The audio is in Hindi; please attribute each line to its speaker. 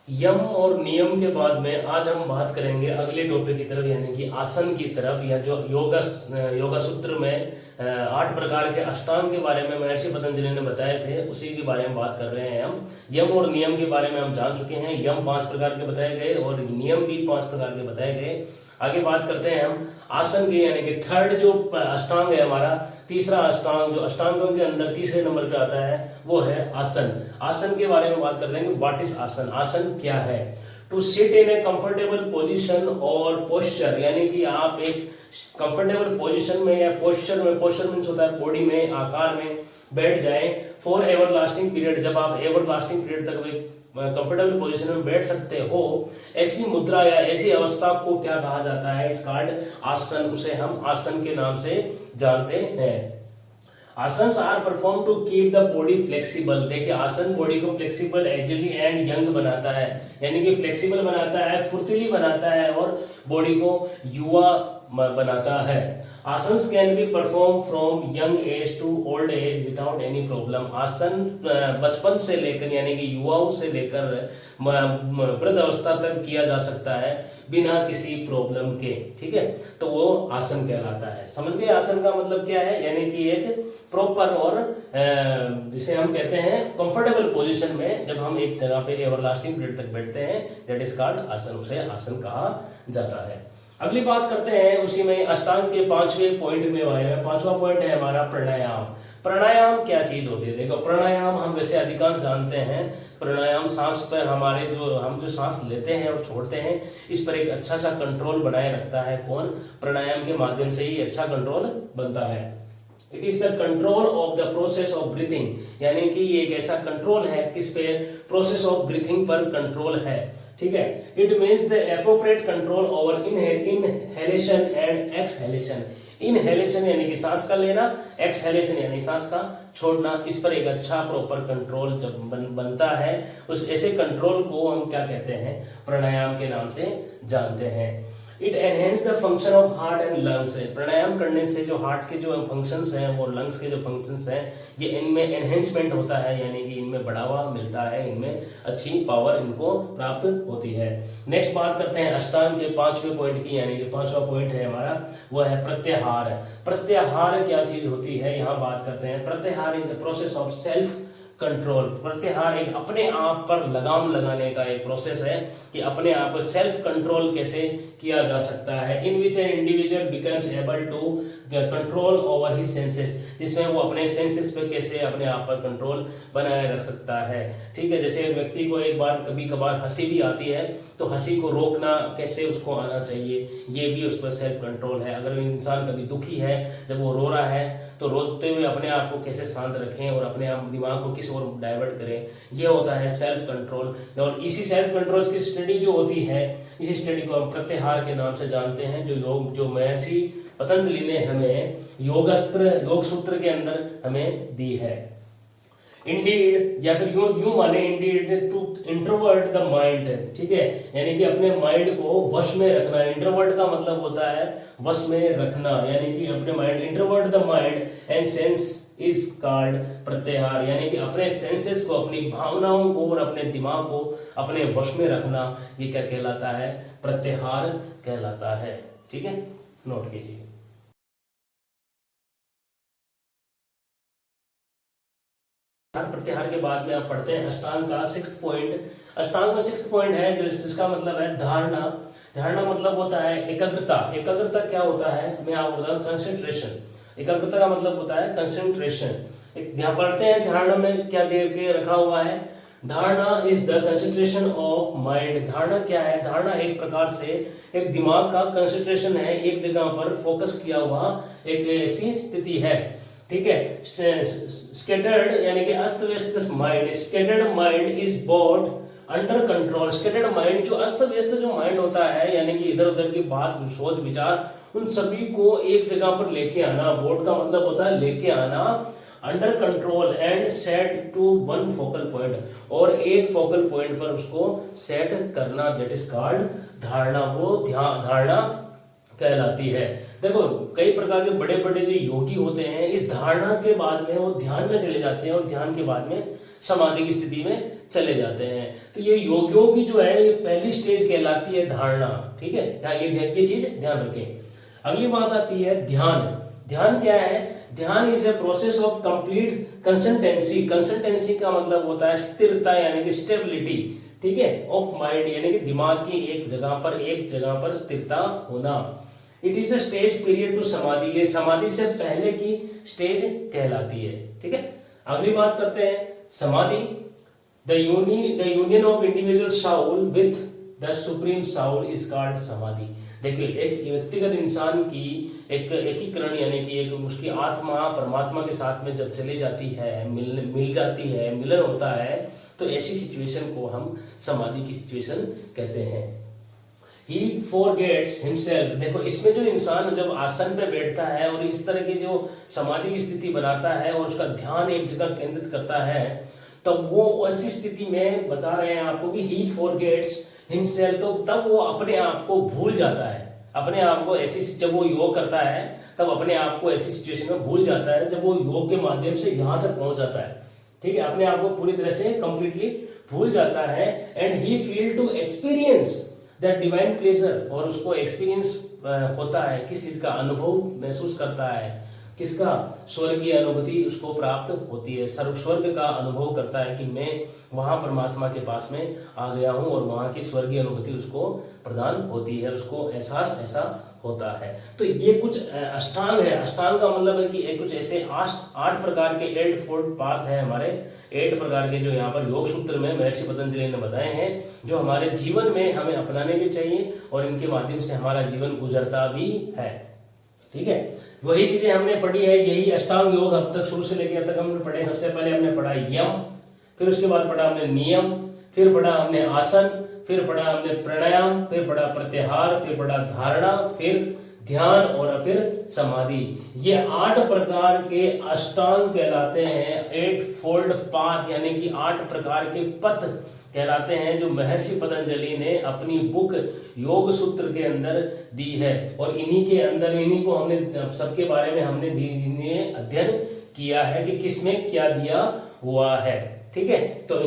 Speaker 1: यम और नियम के बाद में आज हम बात करेंगे अगले टॉपिक की तरफ, यानी कि आसन की तरफ, या जो योगा सूत्र में 8 प्रकार के अष्टांग के बारे में महर्षि पतंजलि ने बताए थे, उसी के बारे में बात कर रहे हैं हम। यम और नियम के बारे में हम जान चुके हैं। यम 5 प्रकार के बताए गए और नियम भी 5 प्रकार के बताए गए। आगे बात करते हैं हम आसन की, यानी कि थर्ड जो अष्टांग है हमारा, तीसरा अष्टांग जो अष्टांगों के अंदर तीसरे नंबर पे आता है वो है आसन। आसन के बारे में बात करते हैं कि व्हाट इज आसन, आसन क्या है। To sit in a comfortable position और पोस्चर, यानी कि आप एक कंफर्टेबल पोजीशन में या पोस्चर में, पोस्चर मीन्स होता है बॉडी में, आकार में बैठ जाए फॉर एवर लास्टिंग पीरियड, जब आप एवर लास्टिंग पीरियड तक कंफर्टेबल पोजीशन में बैठ सकते हो, ऐसी मुद्रा या ऐसी अवस्था को क्या कहा जाता है, इस कार्ड आसन, उसे हम आसन के नाम से जानते हैं। Asanas are perform to keep the body flexible. देखिए आसन बॉडी को फ्लेक्सिबल, एजिली एंड यंग बनाता है, यानी कि फ्लेक्सिबल बनाता है, फुर्तीली बनाता है और बॉडी को युवा बनाता है। Asanas can be perform from young age to old age without any problem. आसन बचपन से लेकर यानी कि युवाओं से लेकर वृद्ध अवस्था तक किया जा सकता है बिना किसी प्रॉब्लम के, ठीक है, तो वो आसन कहलाता है। समझ गए आसन का मतलब क्या है, यानी कि एक प्रॉपर और जिसे हम कहते हैं कंफर्टेबल पोजीशन में जब हम एक जगह पे एवरलास्टिंग पीरियड तक बैठते हैं, दैट इज कॉल्ड आसन, उसे आसन कहा जाता है। अगली बात करते हैं उसी में अष्टांग के 5वें पॉइंट में बारे में। 5वां पॉइंट है हमारा प्राणायाम। प्राणायाम क्या चीज होती है? देखो प्राणायाम हम वैसे अधिकांश जानते हैं, प्राणायाम सांस पर हमारे हम जो सांस लेते हैं और छोड़ते हैं, इस पर एक अच्छा सा कंट्रोल बनाए रखता है। कौन? प्राणायाम के माध्यम से ही अच्छा कंट्रोल बनता है। It is the control of the process of breathing, यानी कि ये एक ऐसा कंट्रोल है किस पे? प्रोसेस ऑफ ब्रीथिंग पर कंट्रोल है, ठीक है। It means the appropriate control over inhalation and exhalation. Inhalation यानी कि सांस का लेना, एक्सहेलेशन यानी सांस का छोड़ना, इस पर एक अच्छा प्रॉपर कंट्रोल जब बनता है, उस ऐसे कंट्रोल को हम क्या कहते हैं? प्राणायाम के नाम से जानते हैं। It enhance the function of heart and lungs. Pranayama करने से जो हार्ट के जो फंक्शंस हैं वो लंग्स के जो फंक्शंस हैं, ये इनमें एनहेंसमेंट होता है, यानी कि इनमें बढ़ावा मिलता है, इनमें अच्छी पावर इनको प्राप्त होती है। नेक्स्ट बात करते हैं अष्टांग के 5वें पॉइंट की, यानी कि 5वां पॉइंट है हमारा वो है प्रत्याहार। प्रत्याहार क्या चीज होती है, यहाँ बात करते हैं। प्रत्याहार is the process of self control. प्रत्याहार एक अपने आप पर लगाम लगाने का एक प्रोसेस है कि अपने आप को सेल्फ कंट्रोल कैसे किया जा सकता है। In which an individual becomes able to control over his senses, जिसमें वो अपने सेंसेस पे कैसे अपने आप पर कंट्रोल बनाए रख सकता है, ठीक है। जैसे व्यक्ति को एक बार कभी कभार हंसी भी आती है, तो हंसी को रोकना कैसे उसको आना चाहिए, ये भी उस पर सेल्फ कंट्रोल है। अगर इंसान कभी दुखी है, जब वो रो रहा है, तो रोते हुए अपने आप को कैसे शांत रखें और अपने आप दिमाग को किस ओर डाइवर्ट करें, ये होता है सेल्फ कंट्रोल। और इसी सेल्फ कंट्रोल की स्टडी जो होती है, इसी स्टडी को हम प्रत्याहार के नाम से जानते हैं, जो महर्षि पतंजलि ने हमें योग सूत्र के अंदर हमें दी है। इंडीड, या फिर यूं माने indeed to introvert the mind, ठीक है, यानी कि अपने माइंड को वश में रखना। इंट्रोवर्ट का मतलब होता है वश में रखना, यानी कि अपने mind, introvert the mind and sense is called प्रत्याहार, यानी कि अपने सेंसेस को, अपनी भावनाओं को और अपने दिमाग को अपने वश में रखना, ये क्या कहलाता है? प्रत्याहार कहलाता है, ठीक है, नोट कीजिए। प्रत्याहार के बाद में आप पढ़ते हैं अष्टांग का 6th पॉइंट। अष्टांग में 6th पॉइंट है जिसका मतलब है धारणा। धारणा मतलब होता है एकाग्रता। एकाग्रता क्या होता है? मैं आपको बताऊं, कंसंट्रेशन। एकाग्रता का मतलब होता है कंसंट्रेशन। यहाँ पढ़ते हैं धारणा में क्या दे के रखा हुआ है। धारणा is the concentration of mind. धारणा क्या है? धारणा एक प्रकार से एक दिमाग का कंसंट्रेशन है, एक जगह पर फोकस किया हुआ एक ऐसी स्थिति है, ठीक है। स्कैटर्ड यानी कि अस्त व्यस्त mind. Scattered mind is bought under control. Scattered mind, जो अस्त व्यस्त जो माइंड होता है, यानी कि इधर उधर की बात, सोच विचार, उन सभी को एक जगह पर लेके आना। बोर्ड का मतलब होता है लेके आना, under control and set to one focal point, और एक फोकल पॉइंट पर उसको सेट करना, दैट इज कॉल्ड धारणा। वो धारणा कहलाती है। देखो कई प्रकार के बड़े बड़े जो योगी होते हैं, इस धारणा के बाद में वो ध्यान में चले जाते हैं और ध्यान के बाद में समाधि की स्थिति में चले जाते हैं। तो ये योगियों की जो है ये पहली स्टेज कहलाती है धारणा। ठीक है, ये चीज ध्यान रखें। अगली बात आती है ध्यान। ध्यान क्या है? ध्यान is a process of complete consistency. Consistency का मतलब होता है स्थिरता यानी कि स्टेबिलिटी, ठीक है, ऑफ माइंड यानी कि दिमाग की एक जगह पर स्थिरता होना। It is a stage period to samadhi. ये समाधि से पहले की स्टेज कहलाती है। ठीक है, अगली बात करते हैं समाधि। The union of individual Saul with the supreme Saul is called समाधि। देखिए एक व्यक्तिगत इंसान की एक एकीकरण यानी कि एक उसकी आत्मा परमात्मा के साथ में जब चली जाती है, मिल जाती है, मिलन होता है, तो ऐसी सिचुएशन को हम समाधि की सिचुएशन कहते हैं। He forgets himself। देखो इसमें जो इंसान जब आसन पे बैठता है और इस तरह की जो समाधि की स्थिति बनाता है और उसका ध्यान एक जगह केंद्रित करता है, तब वो ऐसी स्थिति में बता रहे हैं आपको कि he forgets himself, तो तब वो अपने आप को भूल जाता है। अपने आप को ऐसी, जब वो योग करता है तब अपने आप को ऐसी सिचुएशन में भूल जाता है जब वो योग के माध्यम से यहाँ तक पहुंच जाता है। ठीक है, अपने आप को पूरी तरह से कंप्लीटली भूल जाता है। And he feel to experience that divine pleasure, और उसको एक्सपीरियंस होता है, किस चीज का अनुभव महसूस करता है, किसका? स्वर्गीय अनुभूति उसको प्राप्त होती है। स्वर्ग का अनुभव करता है कि मैं वहां परमात्मा के पास में आ गया हूं और वहां की स्वर्गीय अनुभूति उसको प्रदान होती है, उसको एहसास ऐसा होता है। तो ये कुछ अष्टांग है। अष्टांग का मतलब है कि कुछ ऐसे 8 प्रकार के 8 फोल्ड पाथ है हमारे, 8 प्रकार के जो यहाँ पर योग सूत्र में महर्षि पतंजलि ने बताए हैं, जो हमारे जीवन में हमें अपनाने भी चाहिए और इनके माध्यम से हमारा जीवन गुजरता भी है। ठीक है, वही चीजें हमने पढ़ी है, यही अष्टांग योग अब तक शुरू से लेकर अब तक हमने पढ़े। सबसे पहले हमने पढ़ा यम, फिर उसके बाद पढ़ा हमने नियम, फिर पढ़ा हमने आसन, फिर पढ़ा हमने प्राणायाम, फिर पढ़ा प्रत्याहार, फिर पढ़ा धारणा, फिर ध्यान और फिर समाधि। ये 8 प्रकार के अष्टांग कहलाते हैं, 8 फोल्ड पाथ यानी कि 8 प्रकार के पथ कहलाते हैं, जो महर्षि पतंजलि ने अपनी बुक योग सूत्र के अंदर दी है। और इन्हीं को हमने सबके बारे में हमने धीरे धीरे अध्ययन किया है कि किसमें क्या दिया हुआ है। ठीक है, तो